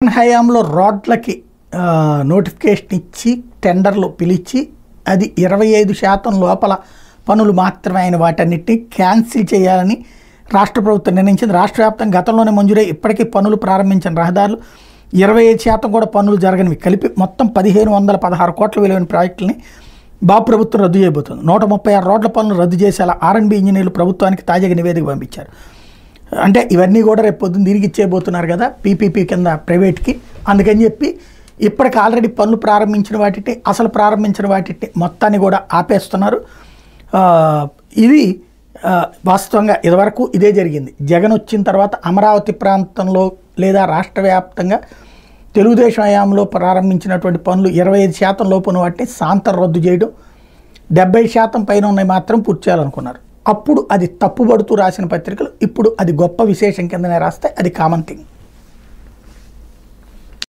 జగన్ హయాంలో రోడ్లకి నోటిఫికేషన్ ఇచ్చి టెండర్లు పిలిచి అది 25% లోపల పనులు మాత్రమే అయిన వాటన్నిటిని క్యాన్సిల్ చేయాలని రాష్ట్ర ప్రభుత్వం నిర్ణయించింది. రాష్ట్ర వ్యాప్తంగా గతంలోనే మంజూరై ఇప్పటికీ పనులు ప్రారంభించిన రహదారులు 25% కూడా పనులు జరగనివి కలిపి మొత్తం 1516 కోట్ల విలువైన ప్రాజెక్టులని బాబు ప్రభుత్వం రద్దు చేయబోతుంది. 136 రోడ్ల పనులు రద్దు చేసేలా R&B ఇంజనీర్లు ప్రభుత్వానికి తాజాగా నివేదిక పంపించారు. అంటే ఇవన్నీ కూడా రేపు పొద్దున్న తిరిగి ఇచ్చేయబోతున్నారు కదా పీపీపీ కింద ప్రైవేట్కి. అందుకని చెప్పి ఇప్పటికి ఆల్రెడీ పనులు ప్రారంభించిన వాటిని అసలు ప్రారంభించిన వాటిని మొత్తాన్ని కూడా ఆపేస్తున్నారు. ఇది వాస్తవంగా ఇదివరకు ఇదే జరిగింది. జగన్ వచ్చిన తర్వాత అమరావతి ప్రాంతంలో లేదా రాష్ట్ర వ్యాప్తంగా తెలుగుదేశం హయాంలో ప్రారంభించినటువంటి పనులు 25% లోపు ఉన్న వాటిని సాంతం రద్దు చేయడం, 70% పైన ఉన్నాయి మాత్రం పూర్తి చేయాలనుకున్నారు. అప్పుడు అది తప్పుబడుతూ రాసిన పత్రికలు ఇప్పుడు అది గొప్ప విశేషం కిందనే రాస్తే అది కామన్ థింగ్.